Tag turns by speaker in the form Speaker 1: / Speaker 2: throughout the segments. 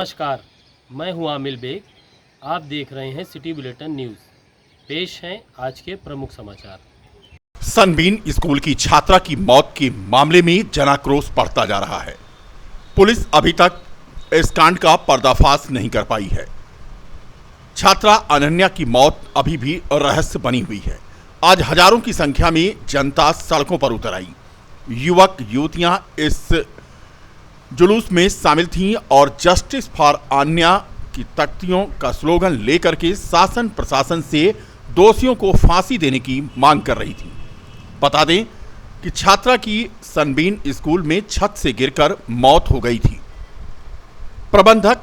Speaker 1: नमस्कार, मैं हूं आमिल बेग। आप देख रहे हैं सिटी बुलेटिन न्यूज़। पेश हैं आज के प्रमुख समाचार।
Speaker 2: सनबीन स्कूल की छात्रा की मौत के मामले में जनाक्रोश बढ़ता जा रहा है। पुलिस अभी तक इस कांड का पर्दाफाश नहीं कर पाई है। छात्रा अनन्या की मौत अभी भी रहस्य बनी हुई है। आज हजारों की संख्या में जनता सड़कों पर उतर आई। युवक युवतियां इस जुलूस में शामिल थीं और जस्टिस फॉर अन्या की तख्तियों का स्लोगन लेकर के शासन प्रशासन से दोषियों को फांसी देने की मांग कर रही थी। बता दें कि छात्रा की सनबीन स्कूल में छत से गिरकर मौत हो गई थी। प्रबंधक,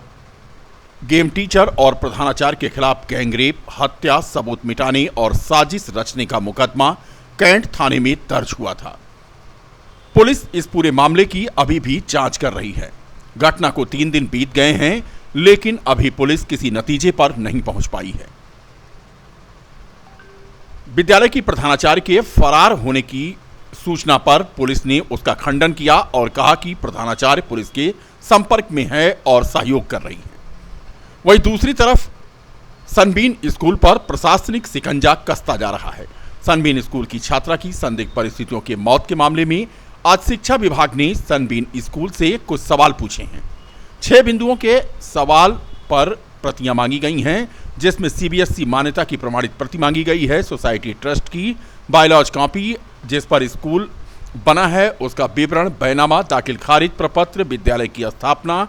Speaker 2: गेम टीचर और प्रधानाचार्य के खिलाफ गैंगरेप, हत्या, सबूत मिटाने और साजिश रचने का मुकदमा कैंट थाने में दर्ज हुआ था। पुलिस इस पूरे मामले की अभी भी जांच कर रही है। घटना को 3 दिन बीत गए हैं, लेकिन अभी पुलिस किसी नतीजे पर नहीं पहुंच पाई है। विद्यालय की प्रधानाचार्य के फरार होने की सूचना पर पुलिस ने उसका खंडन किया और कहा कि प्रधानाचार्य पुलिस के संपर्क में है और सहयोग कर रही है। वहीं दूसरी तरफ सनबीन स्कूल पर प्रशासनिक शिकंजा कसता जा रहा है। सनबीन स्कूल की छात्रा की संदिग्ध परिस्थितियों के मौत के मामले में आज शिक्षा विभाग ने सनबीन स्कूल से कुछ सवाल पूछे हैं। 6 बिंदुओं के सवाल पर प्रतियां मांगी गई हैं, जिसमें सीबीएसई मान्यता की प्रमाणित प्रति मांगी गई है, सोसाइटी ट्रस्ट की बायोलॉज कॉपी जिस पर स्कूल बना है उसका विवरण, बैनामा, दाखिल खारिज प्रपत्र, विद्यालय की स्थापना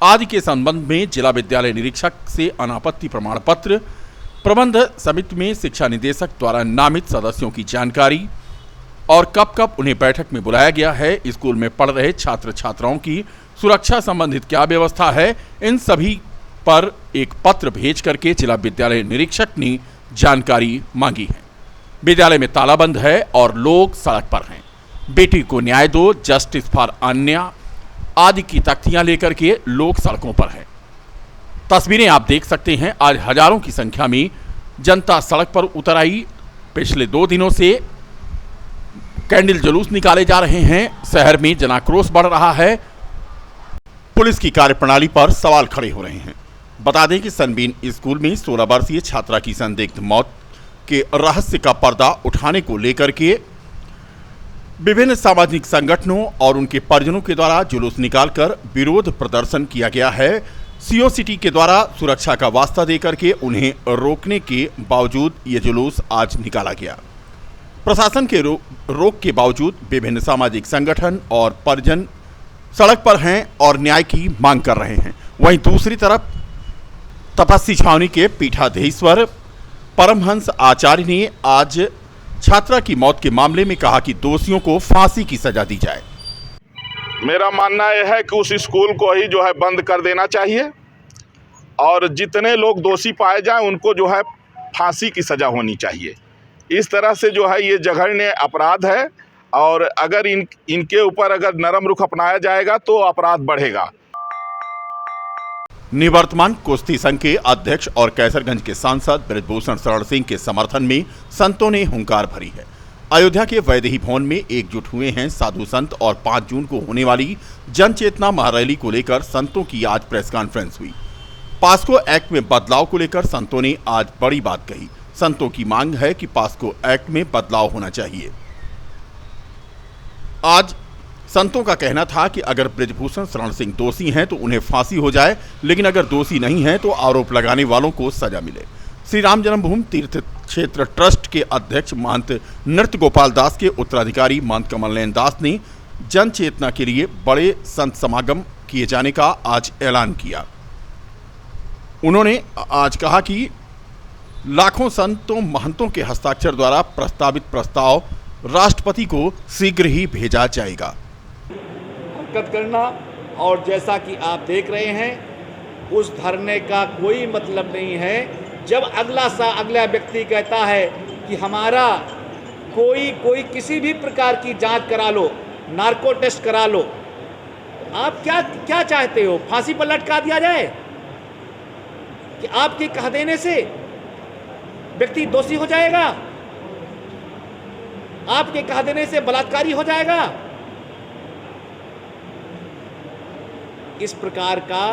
Speaker 2: आदि के संबंध में जिला विद्यालय निरीक्षक से अनापत्ति प्रमाण पत्र, प्रबंध समिति में शिक्षा निदेशक द्वारा नामित सदस्यों की जानकारी और कब कब उन्हें बैठक में बुलाया गया है, स्कूल में पढ़ रहे छात्र छात्राओं की सुरक्षा संबंधित क्या व्यवस्था है, इन सभी पर एक पत्र भेज करके जिला विद्यालय निरीक्षक ने जानकारी मांगी है। विद्यालय में तालाबंद है और लोग सड़क पर हैं। बेटी को न्याय दो, जस्टिस फॉर अन्या आदि की तख्तियां लेकर के लोग सड़कों पर हैं। तस्वीरें आप देख सकते हैं। आज हजारों की संख्या में जनता सड़क पर उतर आई। पिछले 2 दिनों से कैंडल जुलूस निकाले जा रहे हैं। शहर में जनाक्रोश बढ़ रहा है। पुलिस की कार्यप्रणाली पर सवाल खड़े हो रहे हैं। बता दें कि सनबीन स्कूल में 16 वर्षीय छात्रा की संदिग्ध मौत के रहस्य का पर्दा उठाने को लेकर के विभिन्न सामाजिक संगठनों और उनके परिजनों के द्वारा जुलूस निकालकर विरोध प्रदर्शन किया गया है। सीओ सिटी के द्वारा सुरक्षा का वास्ता देकर के उन्हें रोकने के बावजूद ये जुलूस आज निकाला गया। प्रशासन के रोक के बावजूद विभिन्न सामाजिक संगठन और परिजन सड़क पर हैं और न्याय की मांग कर रहे हैं। वहीं दूसरी तरफ तपस्वी छावनी के पीठाधीश्वर परमहंस आचार्य ने आज छात्रा की मौत के मामले में कहा कि दोषियों को फांसी की सजा दी जाए।
Speaker 3: मेरा मानना यह है कि उस स्कूल को ही जो है बंद कर देना चाहिए और जितने लोग दोषी पाए जाएं उनको जो है फांसी की सजा होनी चाहिए। इस तरह से जो है ये जघन्य अपराध है और अगर इनके ऊपर अगर नरम रुख अपनाया जाएगा तो अपराध बढ़ेगा।
Speaker 2: निवर्तमान कुश्ती संघ के अध्यक्ष और कैसरगंज के सांसद बृजभूषण शरण सिंह के समर्थन में संतों ने हुंकार भरी है। अयोध्या के वैदेही भवन में एकजुट हुए हैं साधु संत और 5 जून को होने वाली जन चेतना महारैली को लेकर संतों की आज प्रेस कॉन्फ्रेंस हुई। पास्को एक्ट में बदलाव को लेकर संतों ने आज बड़ी बात कही। संतों की मांग है कि पास्को एक्ट में बदलाव होना चाहिए। आज संतों का कहना था कि अगर बृजभूषण शरण सिंह दोषी हैं तो उन्हें फांसी हो जाए, लेकिन अगर दोषी नहीं हैं तो आरोप लगाने वालों को सजा मिले। श्री राम जन्मभूमि तीर्थ क्षेत्र ट्रस्ट के अध्यक्ष महंत नृत्य गोपाल दास के उत्तराधिकारी महंत कमलनयन दास ने जन चेतना के लिए बड़े संत समागम किए जाने का आज ऐलान किया। उन्होंने आज कहा कि लाखों संतों महंतों के हस्ताक्षर द्वारा प्रस्तावित प्रस्ताव राष्ट्रपति को शीघ्र ही भेजा जाएगा।
Speaker 4: हरकत करना, और जैसा कि आप देख रहे हैं उस धरने का कोई मतलब नहीं है जब अगला व्यक्ति कहता है कि हमारा कोई किसी भी प्रकार की जांच करा लो, नार्को टेस्ट करा लो। आप क्या चाहते हो? फांसी पर लटका दिया जाए कि आपके कह देने से व्यक्ति दोषी हो जाएगा, आपके कह देने से बलात्कारी हो जाएगा? इस प्रकार का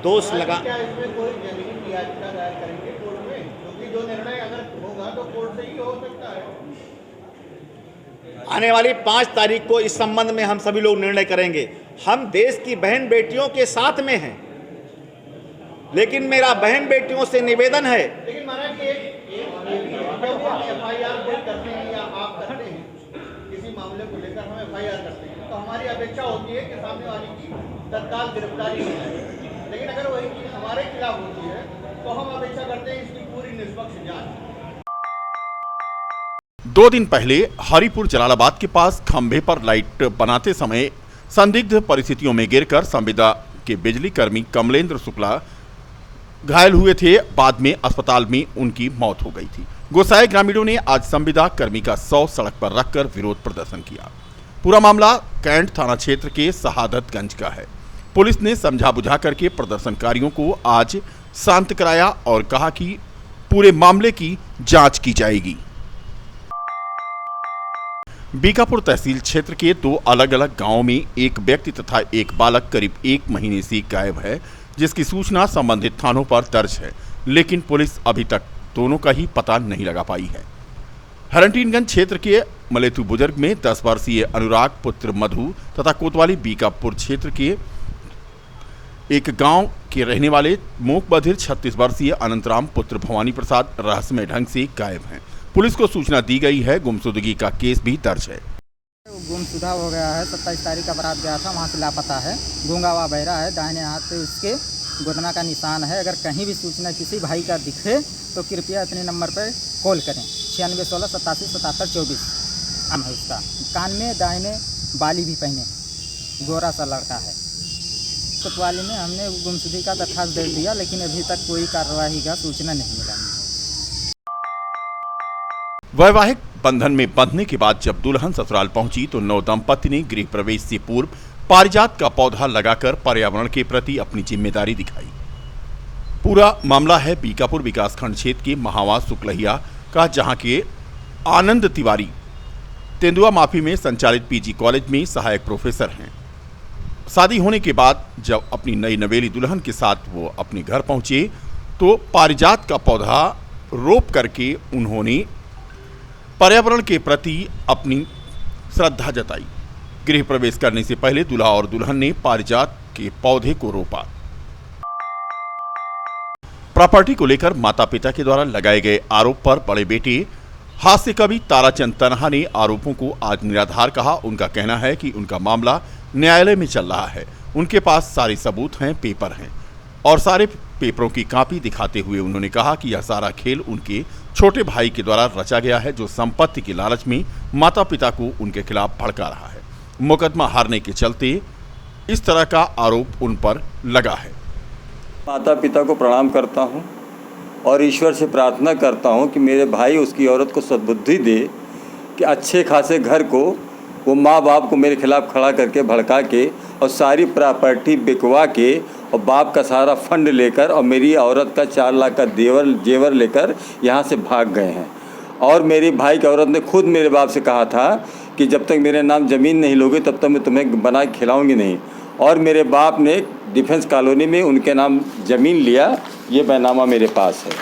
Speaker 4: दोष लगा।
Speaker 5: क्या इसमें कोई जनहित याचिका दायर करेंगे कोर्ट में, क्योंकि जो निर्णय अगर होगा तो कोर्ट से ही हो सकता है।
Speaker 4: आने वाली 5 तारीख को इस संबंध में हम सभी लोग निर्णय करेंगे। हम देश की बहन बेटियों के साथ में हैं, लेकिन मेरा बहन बेटियों से निवेदन है।
Speaker 5: लेकिन महाराज जी जब हम FIR कोई करते हैं या आप करते हैं किसी मामले को लेकर, हम FIR करते हैं तो हमारी अपेक्षा होती है कि सामने वाले की तत्काल गिरफ्तारी हो जाए, लेकिन अगर वही चीज हमारे खिलाफ होती है तो हम अपेक्षा करते हैं इसकी पूरी निष्पक्ष जांच।
Speaker 2: 2 दिन पहले हरिपुर जलालाबाद के पास खंभे पर लाइट बनाते समय संदिग्ध परिस्थितियों में गिरकर संविदा के बिजली कर्मी कमलेंद्र शुक्ला घायल हुए थे। बाद में अस्पताल में उनकी मौत हो गई थी। गोसाई ग्रामीणों ने आज संविदा कर्मी का 100 सड़क पर रखकर विरोध प्रदर्शन किया। पूरा मामला कैंट थाना क्षेत्र के शहादतगंज का है। पुलिस ने समझा बुझा करके प्रदर्शनकारियों को आज शांत कराया और कहा कि पूरे मामले की जांच की जाएगी। बीकापुर तहसील क्षेत्र के 2 अलग अलग गांवों में एक व्यक्ति तथा एक बालक करीब 1 महीने से गायब है, जिसकी सूचना संबंधित थानों पर दर्ज है, लेकिन पुलिस अभी तक दोनों का ही पता नहीं लगा पाई है। हरंटीनगंज क्षेत्र के मलेतु बुजुर्ग में 10 वर्षीय अनुराग पुत्र मधु तथा कोतवाली बीकापुर क्षेत्र के एक गांव के रहने वाले मूक बधिर 36 वर्षीय अनंतराम पुत्र भवानी प्रसाद रहस्यमय ढंग से गायब हैं। पुलिस को सूचना दी गई है। गुमशुदगी का केस भी दर्ज है।
Speaker 6: गुमशुदा हो गया है। 27 तारीख का बारात गया था, वहाँ से लापता है। गूंगा हुआ बहरा है, दाहिने हाथ पे उसके घुटना का निशान है। अगर कहीं भी सूचना किसी भाई का दिखे तो कृपया इतने नंबर पर कॉल करें। 9616 87 77 24 नाम है उसका। कान में दाहिने बाली भी पहने, गोरा सा लड़का है। कोतवाली में हमने गुमशुदगी का दरखास्त दे दिया, लेकिन अभी तक कोई कार्रवाई का सूचना नहीं मिला।
Speaker 2: वैवाहिक बंधन में बंधने के बाद जब दुल्हन ससुराल पहुंची तो नव दंपति ने गृह प्रवेश से पूर्व पारिजात का पौधा लगाकर पर्यावरण के प्रति अपनी जिम्मेदारी दिखाई। पूरा मामला है बीकापुर विकासखंड क्षेत्र के महावा शुक्लहिया का, जहां के आनंद तिवारी तेंदुआ माफी में संचालित PG कॉलेज में सहायक प्रोफेसर हैं। शादी होने के बाद जब अपनी नई नवेली दुल्हन के साथ वो अपने घर पहुंचे तो पारिजात का पौधा रोप करके उन्होंने पर्यावरण के प्रति अपनी श्रद्धा जताई। गृह प्रवेश करने से पहले दूल्हा और दुल्हन ने पारिजात के पौधे को रोपा। प्रॉपर्टी को लेकर माता पिता के द्वारा लगाए गए आरोप पर बड़े बेटे हास्य कवि ताराचंद तन्हा ने आरोपों को आज निराधार कहा। उनका कहना है कि उनका मामला न्यायालय में चल रहा है, उनके पास सारे सबूत हैं, पेपर हैं, और सारे पेपरों की कॉपी दिखाते हुए उन्होंने कहा कि यह सारा खेल उनके छोटे भाई के द्वारा रचा गया है, जो संपत्ति के लालच में माता पिता को उनके खिलाफ भड़का रहा है। मुकदमा हारने के चलते इस तरह का आरोप उन पर लगा है।
Speaker 7: माता पिता को प्रणाम करता हूं और ईश्वर से प्रार्थना करता हूं कि मेरे भाई उसकी औरत को सद्बुद्धि दे कि अच्छे खासे घर को वो माँ बाप को मेरे खिलाफ खड़ा करके भड़का के और सारी प्रॉपर्टी बिकवा के और बाप का सारा फंड लेकर और मेरी औरत का 4 लाख का जेवर लेकर यहाँ से भाग गए हैं। और मेरी भाई की औरत ने खुद मेरे बाप से कहा था कि जब तक मेरे नाम ज़मीन नहीं लोगे तब तक मैं तुम्हें बना के खिलाऊंगी नहीं। और मेरे बाप ने डिफेंस कॉलोनी में उनके नाम ज़मीन लिया, ये बैनामा मेरे पास है।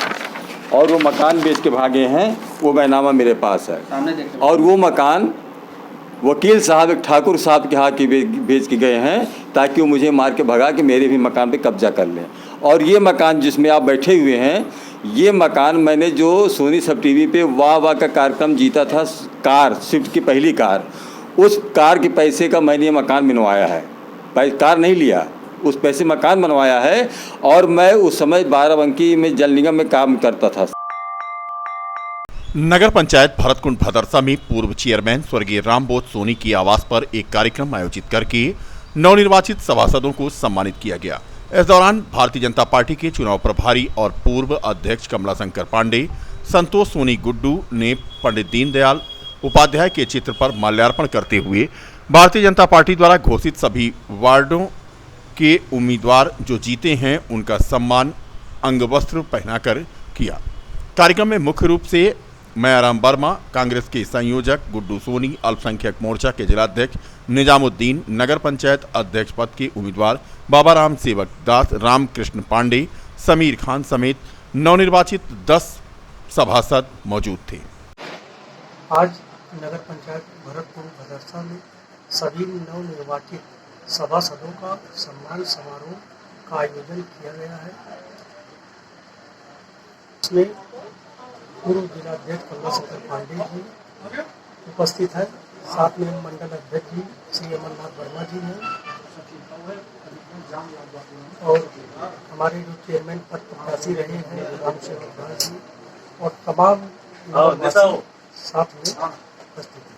Speaker 7: और वो मकान बेच के भागे हैं, वो बैनामा मेरे पास है। और वो मकान वकील साहब एक ठाकुर साहब के हाथ की भेज के गए हैं ताकि वो मुझे मार के भगा के मेरे भी मकान पे कब्जा कर लें। और ये मकान जिसमें आप बैठे हुए हैं, ये मकान मैंने जो सोनी सब टीवी पे वाह वाह का कार्यक्रम जीता था, कार स्विफ्ट की पहली कार, उस कार के पैसे का मैंने ये मकान बनवाया है। कार नहीं लिया, उस पैसे मकान बनवाया है। और मैं उस समय बाराबंकी में जल निगम में काम करता था।
Speaker 2: नगर पंचायत भरतकुंड भदरसा में पूर्व चेयरमैन स्वर्गीय रामबोध सोनी की आवास पर एक कार्यक्रम आयोजित करके नवनिर्वाचित सभासदों को सम्मानित किया गया। इस दौरान भारतीय जनता पार्टी के चुनाव प्रभारी और पूर्व अध्यक्ष कमलाशंकर पांडे, संतोष सोनी गुड्डू ने पंडित दीनदयाल उपाध्याय के चित्र पर माल्यार्पण करते हुए भारतीय जनता पार्टी द्वारा घोषित सभी वार्डों के उम्मीदवार जो जीते हैं उनका सम्मान अंगवस्त्र पहनाकर किया। कार्यक्रम में मुख्य रूप से मयाराम वर्मा, कांग्रेस के संयोजक गुड्डू सोनी, अल्पसंख्यक मोर्चा के जिलाध्यक्ष निजामुद्दीन, नगर पंचायत अध्यक्ष पद के उम्मीदवार बाबाराम सेवक दास, रामकृष्ण पांडे, समीर खान समेत नवनिर्वाचित 10 सभासद मौजूद थे।
Speaker 8: आज नगर पंचायत भरतपुर भदरसा में सभी नवनिर्वाचित सभासदों का सम्मान समारोह का आयोजन किया गया है। इसमें पूर्व जिलाध्यक्ष कमलाशंकर पांडे जी उपस्थित है, साथ में मंडल अध्यक्ष जी श्री अमरनाथ वर्मा जी हैं और हमारे जो चेयरमैन पद प्रत्याशी रहे हैं राम सेवक दास जी और तमाम साथ में उपस्थित हैं।